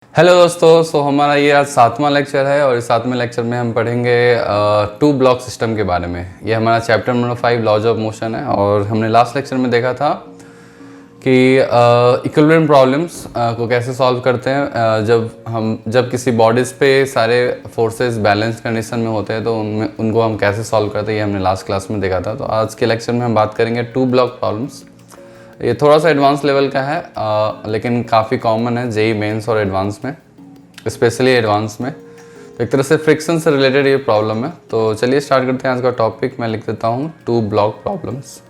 Hello दोस्तों, हमारा ये आज 7वां लेक्चर है और इस 7वें लेक्चर में हम पढ़ेंगे टू ब्लॉक सिस्टम के बारे में। ये हमारा chapter number 5 laws of motion है और हमने लास्ट लेक्चर में देखा था कि इक्विलिब्रियम प्रॉब्लम्स को कैसे सॉल्व करते हैं। जब किसी बॉडीज़ पे सारे फोर्सेस बैलेंस कंडीशन में होते हैं तो उनको हम कैसे सॉल्व करते हैं, ये हमने लास्ट क्लास में देखा था। तो आज के लेक्चर में हम बात करेंगे टू ब्लॉक प्रॉब्लम्स। ये थोड़ा सा एडवांस लेवल का है लेकिन काफ़ी कॉमन है जेई मेंस और एडवांस में, स्पेशली एडवांस में। तो एक तरह से फ्रिक्शन से रिलेटेड ये प्रॉब्लम है। तो चलिए स्टार्ट करते हैं आज का टॉपिक। मैं लिख देता हूँ two block problems.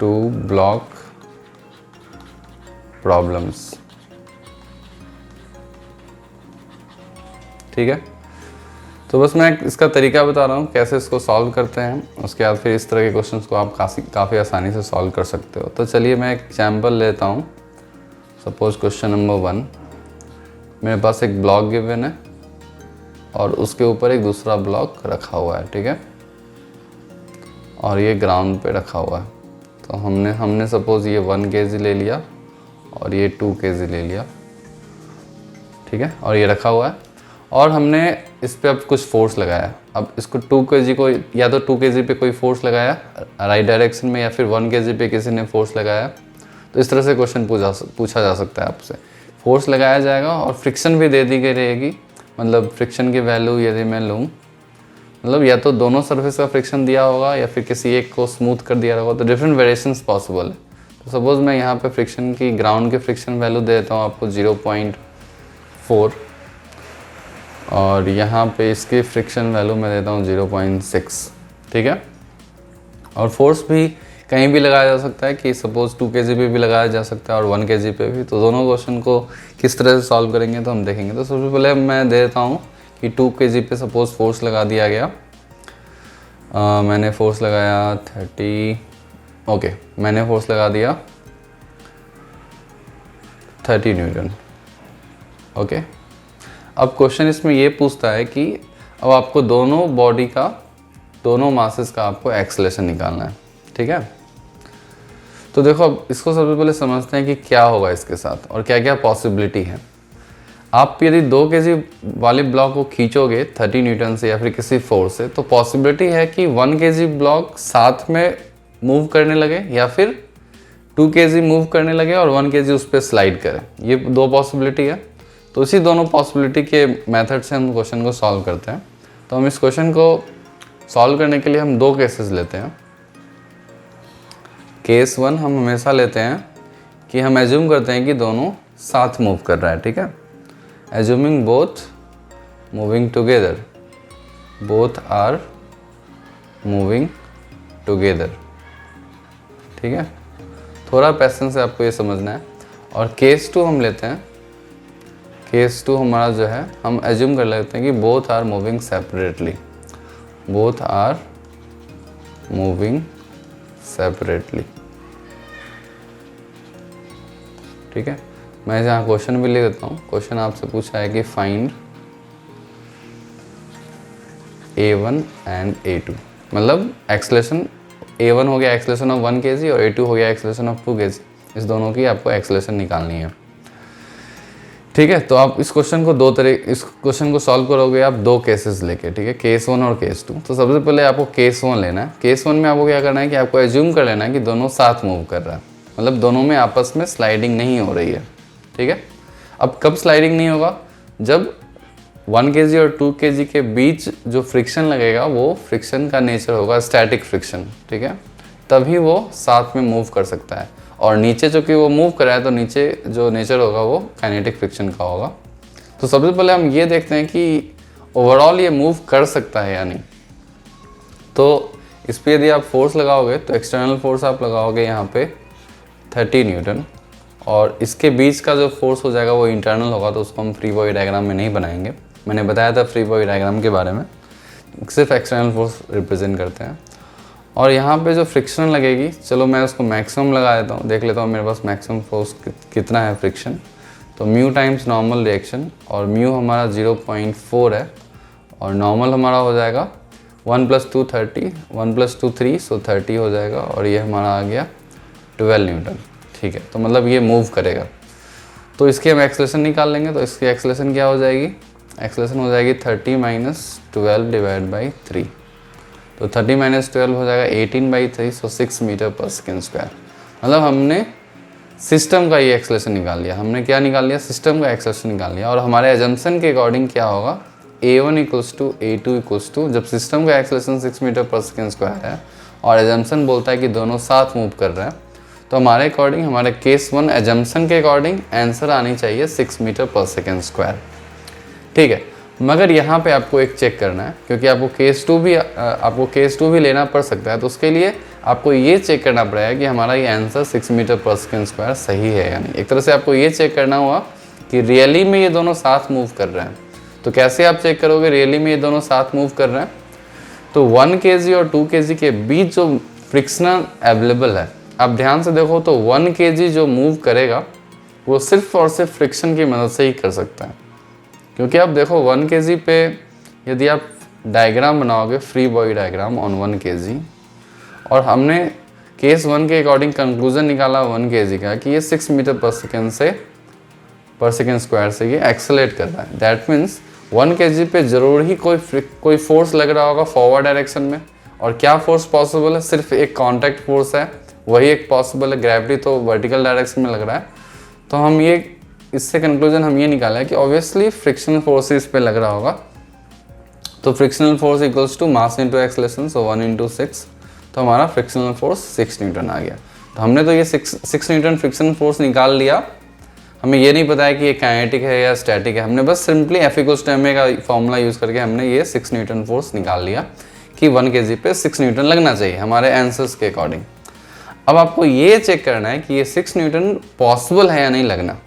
Two block problems, ठीक है। तो बस मैं इसका तरीका बता रहा हूँ कैसे इसको सॉल्व करते हैं, उसके बाद फिर इस तरह के क्वेश्चंस को आप काफ़ी आसानी से सॉल्व कर सकते हो। तो चलिए मैं एक एग्जाम्पल लेता हूँ। सपोज क्वेश्चन नंबर 1, मेरे पास एक ब्लॉक गिवन है और उसके ऊपर एक दूसरा ब्लॉक रखा हुआ है, ठीक है, और ये ग्राउंड पे रखा हुआ है। तो हमने सपोज ये 1 kg ले लिया और ये 2 kg ले लिया, ठीक है, और ये रखा हुआ है और हमने इस पे अब कुछ फोर्स लगाया। अब इसको 2 kg को या तो 2 kg पे कोई फोर्स लगाया राइट डायरेक्शन में या फिर 1 kg पे किसी ने फोर्स लगाया। तो इस तरह से क्वेश्चन पूछा जा सकता है आपसे। फोर्स लगाया जाएगा और फ्रिक्शन भी दे दी गई रहेगी। मतलब फ्रिक्शन की वैल्यू यदि मैं लूँ, मतलब या तो दोनों सरफेस का फ्रिक्शन दिया होगा या फिर किसी एक को स्मूथ कर दिया होगा। तो डिफरेंट वेरिएशंस पॉसिबल है। तो सपोज़ मैं यहाँ पे फ्रिक्शन की ग्राउंड की फ्रिक्शन वैल्यू दे देता हूँ आपको 0.4 और यहाँ पे इसकी फ्रिक्शन वैल्यू मैं देता हूँ 0.6, ठीक है। और फोर्स भी कहीं भी लगाया जा सकता है कि सपोज़ 2 kg पे भी लगाया जा सकता है और 1 kg पे भी। तो दोनों क्वेश्चन को किस तरह से सॉल्व करेंगे तो हम देखेंगे। तो सबसे पहले मैं दे देता हूँ कि 2 kg पे सपोज़ फोर्स लगा दिया गया। मैंने फोर्स लगाया 30, ओके, मैंने फोर्स लगा दिया 30 न्यूटन, ओके। अब क्वेश्चन इसमें ये पूछता है कि अब आपको दोनों बॉडी का, दोनों मासेस का आपको एक्सेलरेशन निकालना है, ठीक है। तो देखो अब इसको सबसे पहले समझते हैं कि क्या होगा इसके साथ और क्या क्या पॉसिबिलिटी है। आप यदि 2 kg वाले ब्लॉक को खींचोगे 30 न्यूटन से या फिर किसी फोर्स से, तो पॉसिबिलिटी है कि 1 kg ब्लॉक साथ में मूव करने लगे या फिर 2 kg मूव करने लगे और 1 kg उस पर स्लाइड करे। ये दो पॉसिबिलिटी है। तो इसी दोनों पॉसिबिलिटी के मेथड से हम क्वेश्चन को सॉल्व करते हैं। तो हम इस क्वेश्चन को सॉल्व करने के लिए हम 2 केसेस लेते हैं। केस 1 हम हमेशा लेते हैं कि हम एज्यूम करते हैं कि दोनों साथ मूव कर रहा है, ठीक है। Assuming both moving together, both are moving together, ठीक है। थोड़ा पैशन से आपको ये समझना है। और केस 2 हम लेते हैं। केस 2 हमारा जो है, हम एज्यूम कर लेते हैं कि both are moving separately, both are moving separately, ठीक है। मैं यहाँ क्वेश्चन भी लिख देता हूँ। क्वेश्चन आपसे पूछा है कि फाइंड A1 एंड A2, मतलब एक्सेलरेशन A1 हो गया एक्सेलरेशन ऑफ 1 kg और A2 हो गया एक्सेलरेशन ऑफ 2 kg। इस दोनों की आपको एक्सेलरेशन निकालनी है, ठीक है। तो आप इस क्वेश्चन को इस क्वेश्चन को सॉल्व करोगे आप 2 केसेस लेके, ठीक है, केस 1 और केस 2। तो सबसे पहले आपको केस 1 लेना है। केस 1 में आपको क्या करना है कि आपको एज्यूम कर लेना है कि दोनों साथ मूव कर रहा है, मतलब दोनों में आपस में स्लाइडिंग नहीं हो रही है, ठीक है। अब कब स्लाइडिंग नहीं होगा? जब 1 kg और 2 kg के बीच जो फ्रिक्शन लगेगा वो फ्रिक्शन का नेचर होगा स्टैटिक फ्रिक्शन, ठीक है, तभी वो साथ में मूव कर सकता है। और नीचे चूँकि वो मूव कर रहा है तो नीचे जो नेचर होगा वो काइनेटिक फ्रिक्शन का होगा। तो सबसे पहले हम ये देखते हैं कि ओवरऑल ये मूव कर सकता है या नहीं। तो इस पर यदि आप फोर्स लगाओगे तो एक्सटर्नल फोर्स आप लगाओगे यहाँ पे 30 न्यूटन और इसके बीच का जो फोर्स हो जाएगा वो इंटरनल होगा। तो उसको हम फ्री बॉडी डायग्राम में नहीं बनाएंगे। मैंने बताया था फ्री बॉडी डायग्राम के बारे में, सिर्फ एक्सटर्नल फोर्स रिप्रेजेंट करते हैं। और यहाँ पे जो फ्रिक्शन लगेगी, चलो मैं उसको मैक्सिमम लगा देता हूँ, देख लेता हूँ मेरे पास मैक्सिमम फोर्स कितना है फ्रिक्शन। तो म्यू टाइम्स नॉर्मल रिएक्शन, और म्यू हमारा 0.4 है और नॉर्मल हमारा हो जाएगा 1 + 2 30, 1 + 2 3, सो 30 हो जाएगा। और ये हमारा आ गया 12 न्यूटन। ठीक है, तो मतलब ये मूव करेगा। तो इसकी हम एक्सेलरेशन निकाल लेंगे। तो इसकी एक्सेलरेशन क्या हो जाएगी? एक्सेलरेशन हो जाएगी 30 - 12 डिवाइड बाई 3। तो 30 - 12 हो जाएगा 18/3, सो 6 मीटर पर सेकेंड स्क्वायर। मतलब हमने सिस्टम का ये एक्सेलरेशन निकाल लिया। हमने क्या निकाल लिया? सिस्टम का एक्सेलरेशन निकाल लिया। और हमारे एजम्पशन के अकॉर्डिंग क्या होगा? A1 = A2 जब सिस्टम का acceleration 6 metre per second square है और एजम्पशन बोलता है कि दोनों साथ मूव कर रहे हैं, तो हमारे अकॉर्डिंग, हमारे केस 1 एजम्पशन के अकॉर्डिंग आंसर आनी चाहिए 6 मीटर पर सेकेंड स्क्वायर। ठीक है, मगर यहाँ पे आपको एक चेक करना है, क्योंकि आपको केस 2 भी लेना पड़ सकता है। तो उसके लिए आपको ये चेक करना पड़ेगा कि हमारा ये answer 6 metre per second square सही है या नहीं। एक तरह से आपको ये चेक करना होगा कि रियली में ये दोनों साथ मूव कर रहे हैं। तो कैसे आप चेक करोगे रियली में ये दोनों साथ मूव कर रहे हैं? तो 1 kg और 2 kg के बीच जो फ्रिक्शनल अवेलेबल है, आप ध्यान से देखो तो 1 kg जो मूव करेगा वो सिर्फ और सिर्फ फ्रिक्शन की मदद से ही कर सकता है। क्योंकि आप देखो 1 kg पे यदि आप डायग्राम बनाओगे, free body diagram on 1 kg, और हमने केस 1 के अकॉर्डिंग कंक्लूजन निकाला 1 kg का कि ये 6 मीटर पर सेकेंड स्क्वायर से ये एक्सेलरेट कर रहा है। दैट मीन्स 1 kg पे जरूर ही कोई फोर्स लग रहा होगा फॉरवर्ड डायरेक्शन में। और क्या फोर्स पॉसिबल है? सिर्फ एक कांटेक्ट फोर्स है, वही एक पॉसिबल है। ग्रेविटी तो वर्टिकल डायरेक्शन में लग रहा है। तो हम ये इससे कंक्लूजन हम ये निकाला है कि ऑब्वियसली फ्रिक्शनल फोर्स इस पे लग रहा होगा। तो frictional force equals to mass into acceleration, so 1 × 6। तो हमारा फ्रिक्शनल फोर्स 6 न्यूटन आ गया। तो हमने तो ये 6 न्यूटन फ्रिक्शनल फोर्स निकाल लिया। हमें ये नहीं पता है कि ये काइनेटिक है या स्टैटिक है। हमने बस सिंपली F = ma का फॉर्मूला यूज़ करके हमने ये 6 न्यूटन फोर्स निकाल लिया कि 1 kg पे 6 न्यूटन लगना चाहिए हमारे आंसर्स के अकॉर्डिंग। अब आपको ये चेक करना है कि ये 6 न्यूटन पॉसिबल है या नहीं लगना।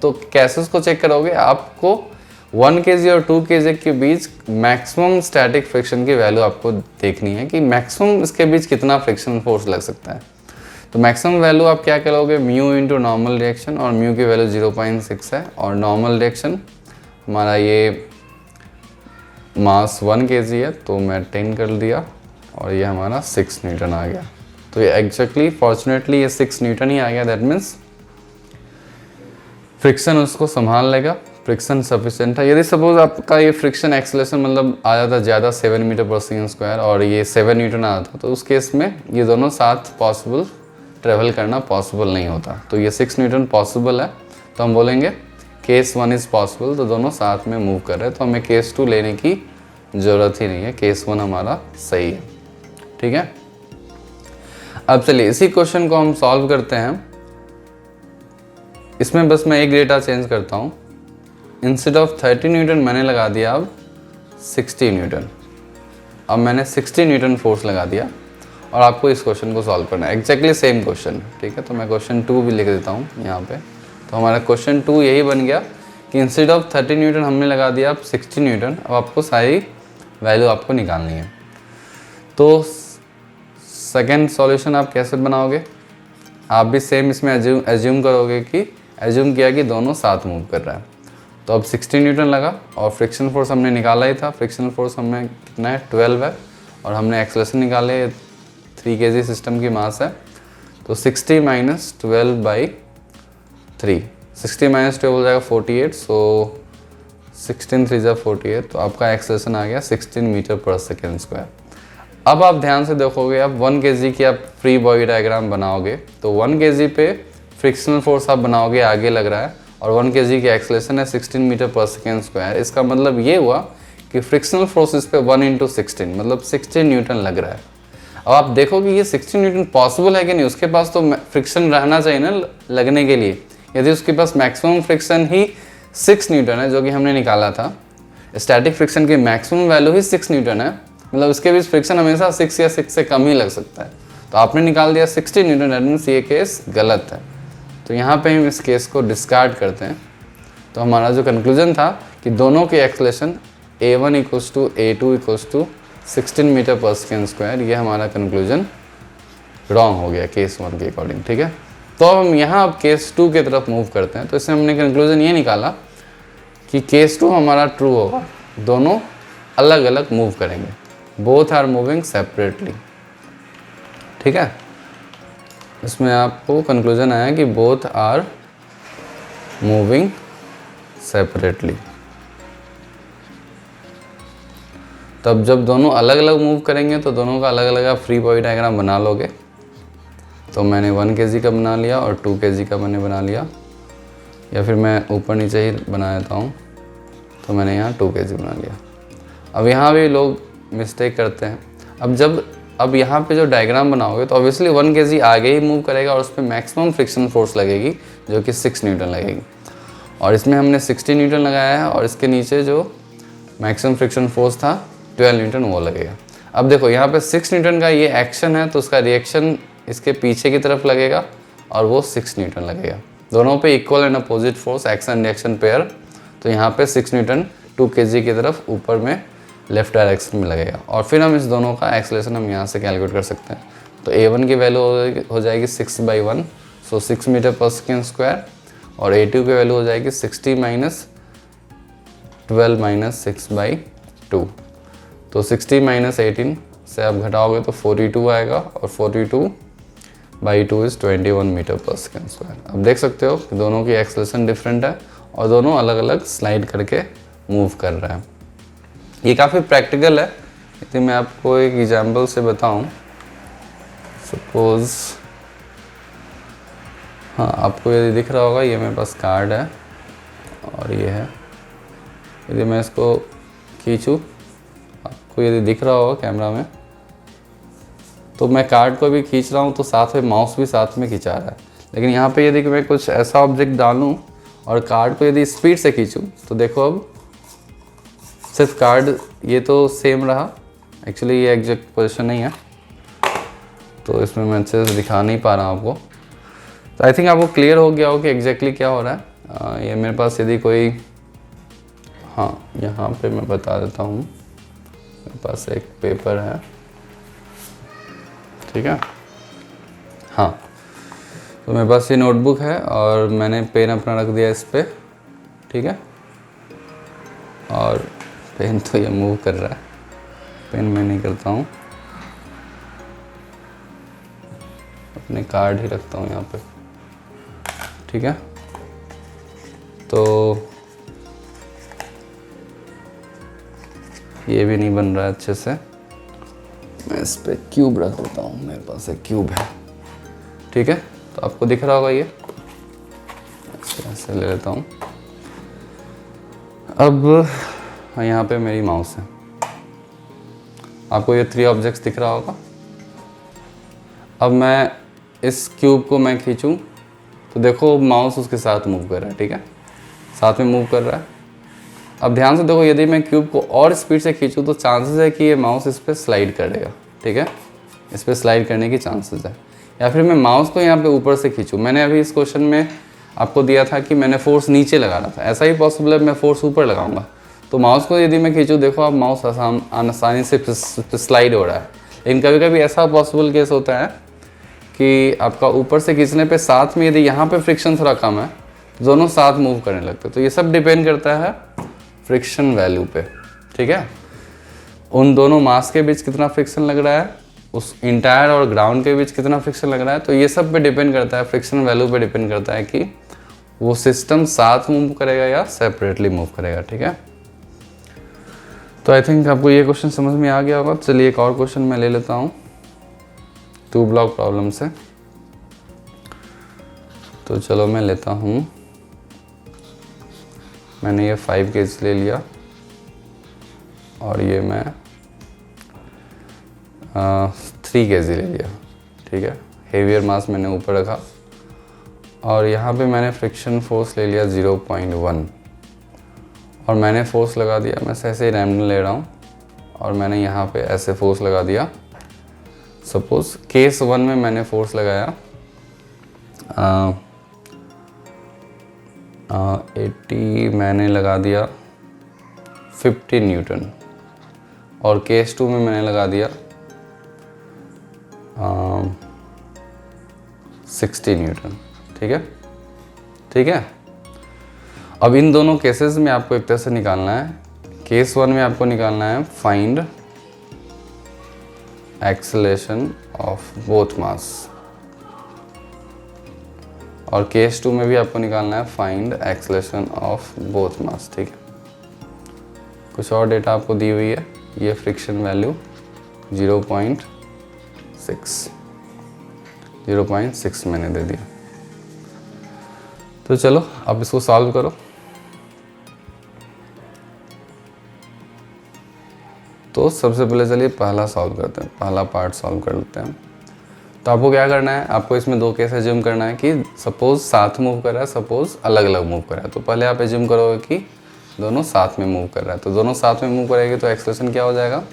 तो कैसे उसको चेक करोगे? आपको 1 kg और 2 kg के बीच मैक्सिमम स्टैटिक फ्रिक्शन की वैल्यू आपको देखनी है कि मैक्सिमम इसके बीच कितना फ्रिक्शन फोर्स लग सकता है। तो मैक्सिमम वैल्यू आप क्या करोगे? म्यू इंटू नॉर्मल रिएक्शन, और म्यू की वैल्यू 0.6 है और नॉर्मल रिएक्शन हमारा ये मास 1 kg है, तो मैं 10 कर दिया और ये हमारा 6 न्यूटन आ गया। तो ये एग्जैक्टली फॉर्चुनेटली ये 6 न्यूटन ही आ गया। दैट मीन्स फ्रिक्शन उसको संभाल लेगा, फ्रिक्शन सफिशिएंट है। यदि सपोज आपका ये फ्रिक्शन एक्सेलरेशन मतलब आ जाता ज़्यादा 7 मीटर पर सेकेंड स्क्वायर और ये 7 न्यूटन आ जाता, तो उस केस में ये दोनों साथ पॉसिबल ट्रेवल करना पॉसिबल नहीं होता। तो ये 6 न्यूटन पॉसिबल है, तो हम बोलेंगे केस 1 इज़ पॉसिबल। तो दोनों साथ में मूव कर रहे हैं, तो हमें केस 2 लेने की ज़रूरत ही नहीं है। केस 1 हमारा सही है। ठीक है, अब चलिए इसी क्वेश्चन को हम सॉल्व करते हैं। इसमें बस मैं एक डेटा चेंज करता हूँ। इंस्टेड ऑफ 30 न्यूटन मैंने लगा दिया अब 60 न्यूटन। अब मैंने 60 न्यूटन फोर्स लगा दिया और आपको इस क्वेश्चन को सॉल्व करना है। Exactly same question. ठीक है, तो मैं क्वेश्चन 2 भी लिख देता हूँ यहाँ पे। तो हमारा क्वेश्चन 2 यही बन गया कि इंस्टेड ऑफ 30 न्यूटन हमने लगा दिया अब 60 न्यूटन। अब आपको सारी वैल्यू आपको निकालनी है। तो सेकेंड सॉल्यूशन आप कैसे बनाओगे? आप भी सेम इसमें एज्यूम करोगे कि एज्यूम किया कि दोनों साथ मूव कर रहा है। तो अब 60 न्यूटन लगा और फ्रिक्शन फोर्स हमने निकाला ही था। फ्रिक्शन फोर्स हमें कितना है? 12 है। और हमने एक्सेलरेशन निकाले, 3 kg सिस्टम की मास है। तो 60 - 12/3, 60 - 12 हो जाएगा 48। सो 16 × 3 = 48। तो आपका एक्सेलरेशन आ गया 16 मीटर पर सेकेंड स्क्वायर। अब आप ध्यान से देखोगे, अब 1 kg की आप फ्री बॉडी डायग्राम बनाओगे तो 1 kg पे फ्रिक्शनल फोर्स आप बनाओगे आगे लग रहा है, और 1 kg की एक्सेलरेशन है 16 मीटर पर सेकेंड स्क्वायर। इसका मतलब ये हुआ कि फ्रिक्शनल फोर्स इस पे 1 × 16 मतलब 16 न्यूटन लग रहा है। अब आप देखो कि ये 16 न्यूटन पॉसिबल है कि नहीं। उसके पास तो फ्रिक्शन रहना चाहिए ना लगने के लिए। यदि उसके पास मैक्सिमम फ्रिक्शन ही 6 न्यूटन है, जो कि हमने निकाला था, स्टैटिक फ्रिक्शन की मैक्सिमम वैल्यू ही 6 न्यूटन है, मतलब उसके बीच फ्रिक्शन हमेशा 6 या 6 से कम ही लग सकता है। तो आपने निकाल दिया 60 न्यूटन। दैट मीन्स ये केस गलत है। तो यहाँ पे हम इस केस को डिस्कार्ड करते हैं। तो हमारा जो कंक्लूजन था कि दोनों के acceleration A1 = A2 = 16 metre per second square, ये हमारा कंक्लूजन रॉन्ग हो गया केस 1 के अकॉर्डिंग। ठीक है, तो हम यहाँ अब केस 2 की तरफ मूव करते हैं। तो इससे हमने कंक्लूजन ये निकाला कि केस 2 हमारा ट्रू होगा। दोनों अलग अलग मूव करेंगे, बोथ आर मूविंग सेपरेटली। ठीक है, इसमें आपको कंक्लूजन आया कि बोथ आर मूविंग सेपरेटली। तब जब दोनों अलग अलग मूव करेंगे तो दोनों का अलग अलग आप फ्री बॉडी डायग्राम बना लोगे। तो मैंने 1 kg का बना लिया और 2 kg का मैंने बना लिया, या फिर मैं ऊपर नीचे ही बना देता हूँ। तो मैंने यहाँ 2 kg बना लिया। अब यहाँ भी लोग मिस्टेक करते हैं। अब यहाँ पे जो डायग्राम बनाओगे तो ऑब्वियसली 1 kg आगे ही मूव करेगा और उस पर मैक्सिमम फ्रिक्शन फोर्स लगेगी जो कि 6 न्यूटन लगेगी, और इसमें हमने 60 न्यूटन लगाया है और इसके नीचे जो मैक्सिमम फ्रिक्शन फोर्स था 12 न्यूटन वो लगेगा। अब देखो यहाँ पे 6 न्यूटन का ये एक्शन है तो उसका रिएक्शन इसके पीछे की तरफ लगेगा और वो 6 न्यूटन लगेगा। दोनों पे equal and opposite force, action reaction pair. तो यहाँ पे 6 न्यूटन 2 kg की तरफ ऊपर में लेफ्ट डायरेक्शन में लगेगा। और फिर हम इस दोनों का एक्सेलरेशन हम यहाँ से कैलकुलेट कर सकते हैं। तो A1 की वैल्यू हो जाएगी 6/1, सो 6 मीटर पर सेकेंड स्क्वायर, और A2 की वैल्यू हो जाएगी 60 माइनस 12 माइनस 6/2। तो 60 माइनस 18 से आप घटाओगे तो 42 आएगा, और 42/2 is 21 metre per second square. अब देख सकते हो कि दोनों की एक्सेलरेशन डिफरेंट है और दोनों अलग अलग स्लाइड करके मूव कर रहे हैं। ये काफ़ी प्रैक्टिकल है। यदि मैं आपको एक एग्जाम्पल से बताऊं, सपोज़ हाँ, आपको यदि दिख रहा होगा ये मेरे पास कार्ड है और ये है। यदि मैं इसको खींचूँ, आपको यदि दिख रहा होगा कैमरा में, तो मैं कार्ड को भी खींच रहा हूँ तो साथ में माउस भी साथ में खिंचा रहा है। लेकिन यहाँ पे यदि मैं कुछ ऐसा ऑब्जेक्ट डालूँ और कार्ड को यदि स्पीड से खींचूँ तो देखो अब सिर्फ कार्ड ये तो सेम रहा। एक्चुअली ये एग्जैक्ट पोजीशन नहीं है तो इसमें मैं अच्छे से दिखा नहीं पा रहा हूँ आपको। तो आई थिंक आपको क्लियर हो गया हो कि एग्जैक्टली क्या हो रहा है। ये मेरे पास यदि कोई, हाँ यहाँ पे मैं बता देता हूँ, मेरे पास एक पेपर है, ठीक है। हाँ, तो मेरे पास ये नोटबुक है और मैंने पेन अपना रख दिया इस पर, ठीक है। और पेन तो ये मूव कर रहा है, पेन मैं नहीं करता हूँ, अपने कार्ड ही रखता हूँ यहाँ पे, ठीक है। तो ये भी नहीं बन रहा है अच्छे से, मैं इस पर क्यूब रख देता हूँ, मेरे पास एक क्यूब है, ठीक है। तो आपको दिख रहा होगा ये, ऐसे ले लेता हूँ। अब यहाँ पे मेरी माउस है, आपको ये 3 ऑब्जेक्ट्स दिख रहा होगा। अब मैं इस क्यूब को मैं खींचूँ तो देखो माउस उसके साथ मूव कर रहा है, ठीक है, साथ में मूव कर रहा है। अब ध्यान से देखो, यदि मैं क्यूब को और स्पीड से खींचूँ तो चांसेस है कि ये माउस इस पर स्लाइड करेगा, ठीक है, इस पर स्लाइड करने की चांसेस है। या फिर मैं माउस को यहाँ पे ऊपर से खींचूँ। मैंने अभी इस क्वेश्चन में आपको दिया था कि मैंने फोर्स नीचे लगाना था, ऐसा ही पॉसिबल है मैं फोर्स ऊपर लगाऊंगा। तो माउस को यदि मैं खींचूँ, देखो आप माउस आसानी से स्लाइड हो रहा है। लेकिन कभी कभी ऐसा पॉसिबल केस होता है कि आपका ऊपर से खींचने पे साथ में यदि यहाँ पे फ्रिक्शन थोड़ा कम है तो दोनों साथ मूव करने लगते हैं। तो ये सब डिपेंड करता है फ्रिक्शन वैल्यू पे, ठीक है। उन दोनों मास के बीच कितना फ्रिक्शन लग रहा है, उस इंटायर और ग्राउंड के बीच कितना फ्रिक्शन लग रहा है, तो ये सब पे डिपेंड करता है, फ्रिक्शन वैल्यू पे डिपेंड करता है कि वो सिस्टम साथ मूव करेगा या सेपरेटली मूव करेगा, ठीक है। तो आई थिंक आपको ये क्वेश्चन समझ में आ गया होगा। चलिए एक और क्वेश्चन मैं ले लेता हूँ 2 ब्लॉक प्रॉब्लम से। तो चलो मैं लेता हूँ, मैंने ये 5 kg ले लिया और ये मैं 3 kg ले लिया, ठीक है। हेवियर मास मैंने ऊपर रखा और यहाँ पे मैंने फ्रिक्शन फोर्स ले लिया 0.1 और मैंने फोर्स लगा दिया, मैं ऐसे ही रैंडम ले रहा हूँ, और मैंने यहाँ पे ऐसे फोर्स लगा दिया। सपोज केस 1 में मैंने फोर्स लगाया 80, मैंने लगा दिया 50 न्यूटन, और केस 2 में मैंने लगा दिया 60 न्यूटन, ठीक है, ठीक है। अब इन दोनों केसेस में आपको एक तरह से निकालना है। केस 1 में आपको निकालना है फाइंड एक्सेलरेशन ऑफ बोथ मास, और केस 2 में भी आपको निकालना है फाइंड एक्सेलरेशन ऑफ बोथ मास। ठीक है, कुछ और डेटा आपको दी हुई है, ये फ्रिक्शन वैल्यू 0.6 मैंने दे दिया। तो चलो अब इसको सॉल्व करो। तो सबसे पहले चलिए पहला सॉल्व करते हैं, पहला पार्ट सॉल्व कर लेते हैं। तो आपको क्या करना है, आपको इसमें दो केस एज्यूम करना है कि सपोज साथ मूव कर रहा है, सपोज अलग अलग मूव कर रहा है। तो पहले आप एज्यूम करोगे कि दोनों साथ में मूव कर रहा है। तो दोनों साथ में मूव करेंगे तो एक्सेलरेशन क्या हो जाएगा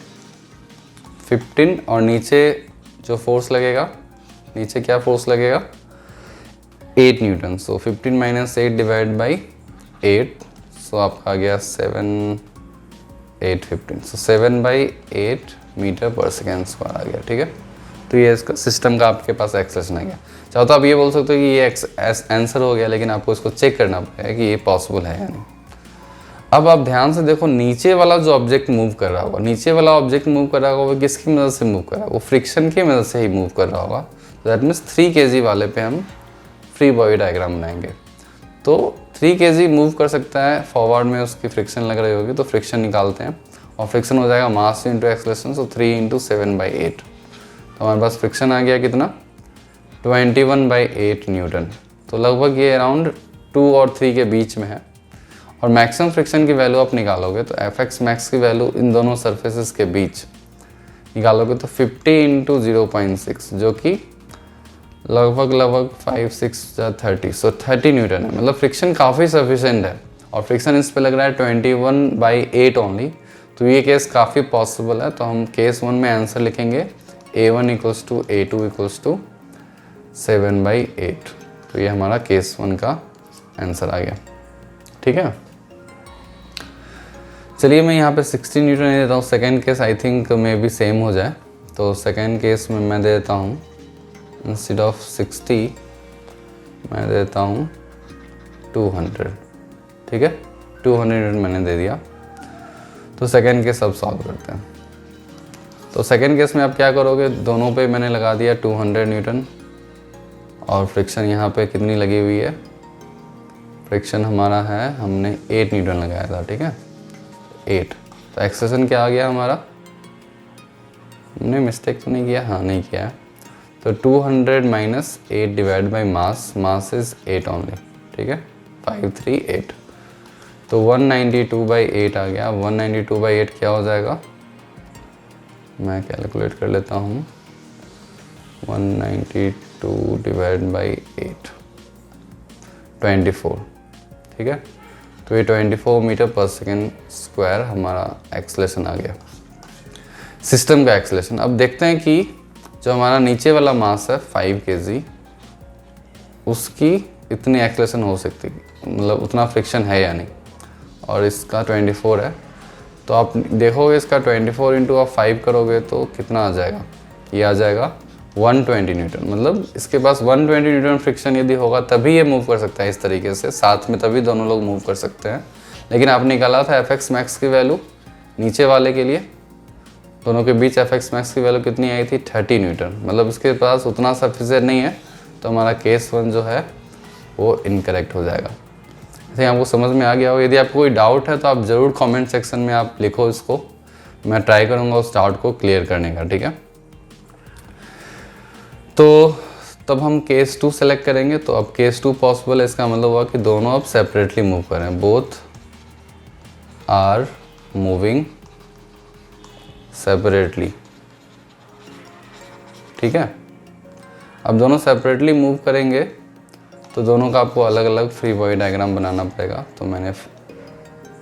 15, और नीचे जो फोर्स लगेगा, नीचे क्या फोर्स लगेगा 8 न्यूटन। सो 15 - 8 डिवाइड बाई 8, सो आपका आ गया 7, 8, 15, सो 7/8 मीटर पर सेकेंड स्क्वायर आ गया। ठीक है, तो ये इसका सिस्टम का आपके पास एक्सेलरेशन आ गया। चाहो तो आप ये बोल सकते हो कि ये आंसर हो गया, लेकिन आपको इसको चेक करना पड़ेगा कि ये पॉसिबल है या नहीं। अब आप ध्यान से देखो, नीचे वाला जो ऑब्जेक्ट मूव कर रहा होगा, नीचे वाला ऑब्जेक्ट मूव कर रहा होगा, वो किसकी मदद से मूव कर रहा है, वो फ्रिक्शन की मदद से ही मूव कर रहा होगा। दैट मीन्स 3 kg वाले पे हम फ्री बॉडी डायग्राम बनाएंगे। तो 3 kg मूव कर सकता है, फॉरवर्ड में उसकी फ्रिक्शन लग रही होगी, तो फ्रिक्शन निकालते हैं और फ्रिक्शन हो जाएगा मास इंटू एक्सेलरेशन, सो 3 × 7/8। तो हमारे पास फ्रिक्शन आ गया कितना 21/8 न्यूटन। तो लगभग ये अराउंड 2 और 3 के बीच में है। और मैक्सिमम फ्रिक्शन की वैल्यू आप निकालोगे तो Fx मैक्स की वैल्यू इन दोनों सरफेसेस के बीच निकालोगे तो 50 × 0.6, जो कि लगभग 5, 6 या 30, सो 30 न्यूटन है। मतलब फ्रिक्शन काफ़ी सफिशेंट है, और फ्रिक्शन इस पे लग रहा है 21/8 ओनली। तो ये केस काफ़ी पॉसिबल है। तो हम केस 1 में आंसर लिखेंगे A1 = A2 = 7/8। तो ये हमारा केस 1 का आंसर आ गया। ठीक है, चलिए मैं यहाँ पे 60 न्यूटन दे देता हूँ। सेकेंड केस आई थिंक मे भी सेम हो जाए। तो सेकेंड केस में मैं दे देता हूँ इंस्टेड ऑफ 60 मैं देता हूँ 200। ठीक है, 200 न्यूटन मैंने दे दिया। तो सेकेंड केस अब सॉल्व करते हैं। तो सेकेंड केस में आप क्या करोगे, दोनों पे मैंने लगा दिया 200 न्यूटन, और फ्रिक्शन यहाँ पे कितनी लगी हुई है, फ्रिक्शन हमारा है, हमने 8 न्यूटन लगाया था। ठीक है, 8। तो एक्सेलरेशन क्या आ गया हमारा, हमने मिस्टेक तो नहीं किया, हाँ नहीं किया है। तो 200 - 8 divide by mass, mass is 8 only. ठीक है, 538। तो 192/8 आ गया। 192/8 क्या हो जाएगा, मैं कैलकुलेट कर लेता हूँ। 192 डिवाइड बाई 8, 24। ठीक है, तो ये 24 मीटर पर सेकेंड स्क्वायर हमारा एक्सेलरेशन आ गया, सिस्टम का एक्सेलरेशन। अब देखते हैं कि जो हमारा नीचे वाला मास है 5 kg, उसकी इतनी एक्सेलरेशन हो सकती है, मतलब उतना फ्रिक्शन है या नहीं। और इसका 24 है, तो आप देखोगे इसका 24 इंटू आप 5 करोगे तो कितना आ जाएगा, ये आ जाएगा 120 न्यूटन। मतलब इसके पास 120 न्यूटन फ्रिक्शन यदि होगा तभी ये मूव कर सकता है इस तरीके से, साथ में तभी दोनों लोग मूव कर सकते हैं। लेकिन आपने निकाला था Fx मैक्स की वैल्यू नीचे वाले के लिए, दोनों के बीच Fx मैक्स की वैल्यू कितनी आई थी 30 न्यूटन। मतलब इसके पास उतना सफिशिएंट नहीं है, तो हमारा केस 1 जो है वो इनकरेक्ट हो जाएगा। ऐसे आपको समझ में आ गया हो। यदि आपको कोई डाउट है तो आप ज़रूर कमेंट सेक्शन में आप लिखो इसको, मैं ट्राई करूँगा उस डाउट को क्लियर करने का। ठीक है, तो तब हम केस 2 सेलेक्ट करेंगे। तो अब केस 2 पॉसिबल है, इसका मतलब हुआ कि दोनों अब सेपरेटली मूव करें, बोथ आर मूविंग सेपरेटली। ठीक है, अब दोनों सेपरेटली मूव करेंगे तो दोनों का आपको अलग अलग फ्री बॉडी डायग्राम बनाना पड़ेगा। तो मैंने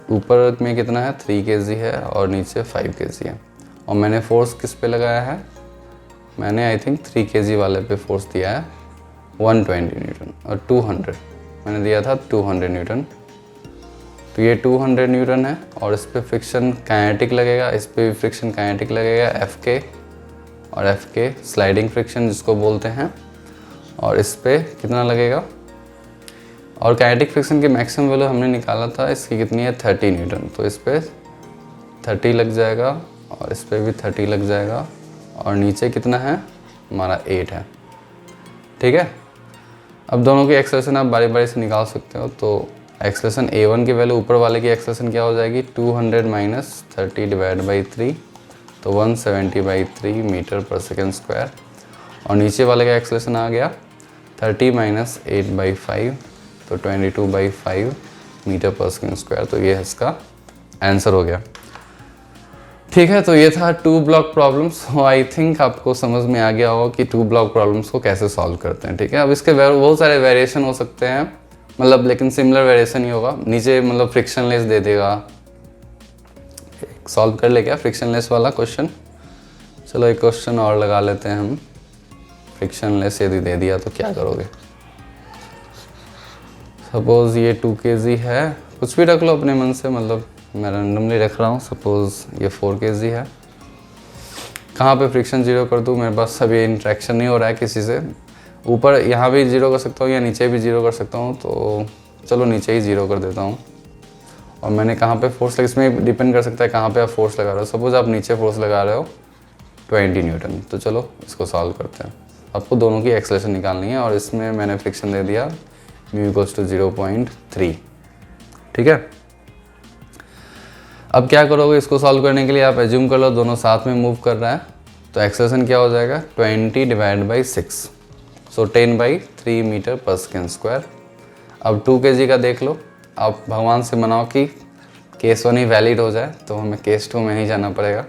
ऊपर में कितना है 3 kg है और नीचे 5 kg है, और मैंने फोर्स किस पे लगाया है, मैंने आई थिंक 3 kg वाले पे फोर्स दिया है 120 न्यूटन, और 200 मैंने दिया था 200 न्यूटन। तो ये 200 न्यूटन है, और इस पर फ्रिक्शन काइनेटिक लगेगा, इस पर भी फ्रिक्शन काइनेटिक लगेगा Fk, और Fk स्लाइडिंग फ्रिक्शन जिसको बोलते हैं, और इस पर कितना लगेगा। और काइनेटिक फ्रिक्शन की मैक्सिमम वैल्यू हमने निकाला था, इसकी कितनी है 30 न्यूटन। तो इस पर 30 लग जाएगा, और इस पर भी 30 लग जाएगा, और नीचे कितना है हमारा 8 है। ठीक है, अब दोनों की एक्सेलरेशन आप बारी बारी से निकाल सकते हो। तो एक्सेलरेशन A1 की वैल्यू ऊपर वाले की एक्सेलरेशन क्या हो जाएगी 200 माइनस 30 डिवाइड बाई 3, तो 170/3 मीटर पर सेकेंड स्क्वायर। और नीचे वाले का एक्सेलरेशन आ गया 30 माइनस 8/5, तो 22/5 मीटर पर सेकेंड स्क्वायर। तो ये इसका आंसर हो गया। ठीक है, तो ये था 2 ब्लॉक प्रॉब्लम्स। आई थिंक आपको समझ में आ गया होगा कि 2 ब्लॉक प्रॉब्लम्स को कैसे सॉल्व करते हैं। ठीक है, अब इसके बहुत सारे वेरिएशन हो सकते हैं, मतलब लेकिन सिमिलर वेरिएशन ही होगा। नीचे मतलब फ्रिक्शनलेस दे देगा, सॉल्व कर ले क्या फ्रिक्शनलेस वाला क्वेश्चन। चलो एक क्वेश्चन और लगा लेते हैं हम। फ्रिक्शनलेस यदि दे दिया तो क्या करोगे। सपोज़ ये 2 kg है, कुछ भी रख लो अपने मन से, मतलब मैं रैंडमली रख रहा हूँ। सपोज़ ये 4 kg है। कहाँ पे फ्रिक्शन जीरो कर दूँ, मेरे पास अभी इंट्रैक्शन नहीं हो रहा है किसी से। ऊपर यहाँ भी जीरो कर सकता हूँ या नीचे भी जीरो कर सकता हूँ, तो चलो नीचे ही जीरो कर देता हूँ। और मैंने कहाँ पे फोर्स लगा, इसमें डिपेंड कर सकता है कहाँ पे आप फोर्स लगा रहे हो। सपोज़ आप नीचे फोर्स लगा रहे हो 20 न्यूटन, तो चलो इसको सॉल्व करते हैं। आपको दोनों की एक्सेलरेशन निकालनी है और इसमें मैंने फ्रिक्शन दे दिया μ = 0.3। ठीक है, अब क्या करोगे इसको सॉल्व करने के लिए, आप एज्यूम कर लो दोनों साथ में मूव कर रहा है, तो एक्सेलरेशन क्या हो जाएगा 20 divide by 6, so 10/3 metre per second square. अब 2 kg का देख लो, आप भगवान से मनाओ कि केस 1 ही वैलिड हो जाए, तो हमें केस 2 में ही जाना पड़ेगा।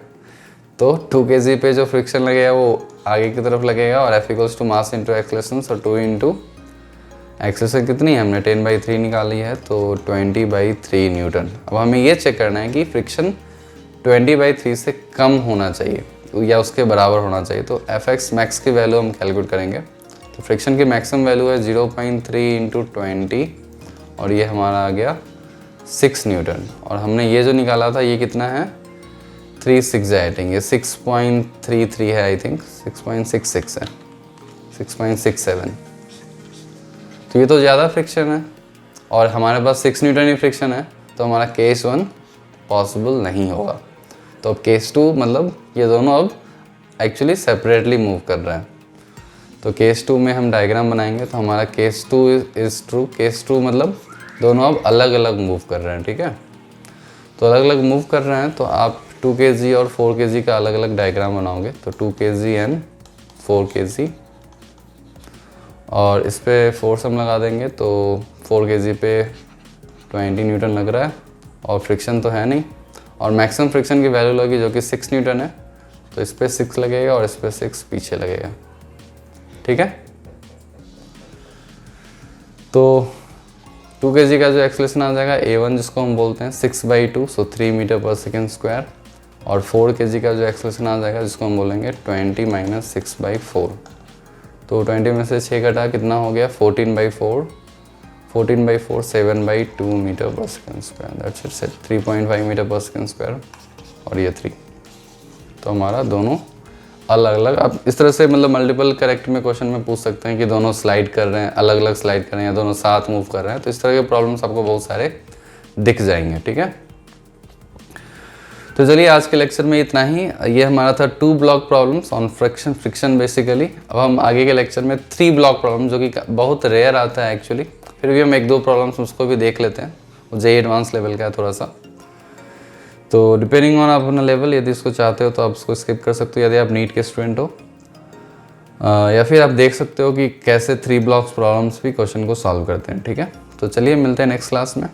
तो 2 kg पे जो फ्रिक्शन लगेगा वो आगे की तरफ लगेगा, और F = मास इंटू एक्सेलरेशन, सो 2 इंटू एक्सेलरेशन कितनी है हमने 10/3 निकाली है, तो 20/3 न्यूटन। अब हमें ये चेक करना है कि फ्रिक्शन 20/3 से कम होना चाहिए या उसके बराबर होना चाहिए। तो Fx मैक्स की वैल्यू हम कैलकुलेट करेंगे। तो फ्रिक्शन की मैक्सिमम वैल्यू है 0.3 इंटू 20, और ये हमारा आ गया 6 न्यूटन। और हमने ये जो निकाला था ये कितना है 36 है, आई थिंक ये 6.33 है, आई थिंक 6.66 है, 6.67। तो ये तो ज़्यादा फ्रिक्शन है और हमारे पास 6 न्यूटन ही फ्रिक्शन है, तो हमारा केस 1 पॉसिबल नहीं होगा। तो अब केस 2 मतलब ये दोनों अब एक्चुअली सेपरेटली मूव कर रहे हैं। तो केस 2 में हम डायग्राम बनाएंगे, तो हमारा केस 2 इज़ ट्रू। केस 2 मतलब दोनों अब अलग अलग मूव कर रहे हैं। ठीक है, तो अलग अलग मूव कर रहे हैं, तो आप 2 kg और 4 kg का अलग अलग डायग्राम बनाओगे। तो 2 kg एंड 4 kg, और इस पे फोर्स हम लगा देंगे। तो 4 kg पे 20 न्यूटन लग रहा है, और फ्रिक्शन तो है नहीं, और मैक्सिमम फ्रिक्शन की वैल्यू लगी जो कि 6 न्यूटन है, तो इस पे 6 लगेगा और इस पे 6 पीछे लगेगा। ठीक है, तो 2 kg का जो एक्सेलरेशन आ जाएगा A1, जिसको हम बोलते हैं 6/2, सो 3 मीटर पर सेकेंड स्क्वायर। और 4 kg का जो एक्सेलरेशन आ जाएगा जिसको हम बोलेंगे 20 माइनस 6/4, तो 20 में से 6 घटा कितना हो गया 14/4, 14/4 7/2 metre per second square, that's it, 3.5 metre per second square, और ये 3। तो हमारा दोनों अलग अलग, आप इस तरह से मतलब मल्टीपल करेक्ट में क्वेश्चन में पूछ सकते हैं कि दोनों स्लाइड कर रहे हैं, अलग अलग स्लाइड कर रहे हैं, या दोनों साथ मूव कर रहे हैं। तो इस तरह के प्रॉब्लम्स आपको बहुत सारे दिख जाएंगे। ठीक है, तो चलिए आज के लेक्चर में इतना ही। ये हमारा था 2 block problems on friction basically. अब हम आगे के लेक्चर में 3 ब्लॉक प्रॉब्लम, जो कि बहुत रेयर आता है एक्चुअली, फिर भी हम 1-2 प्रॉब्लम्स उसको भी देख लेते हैं। वो JEE एडवांस लेवल का है थोड़ा सा, तो डिपेंडिंग ऑन आप अपना लेवल, यदि इसको चाहते हो तो आप इसको स्किप कर सकते हो यदि आप नीट के स्टूडेंट हो, या फिर आप देख सकते हो कि कैसे 3 ब्लॉक्स प्रॉब्लम्स भी क्वेश्चन को सॉल्व करते हैं। ठीक है, तो चलिए मिलते हैं नेक्स्ट क्लास में।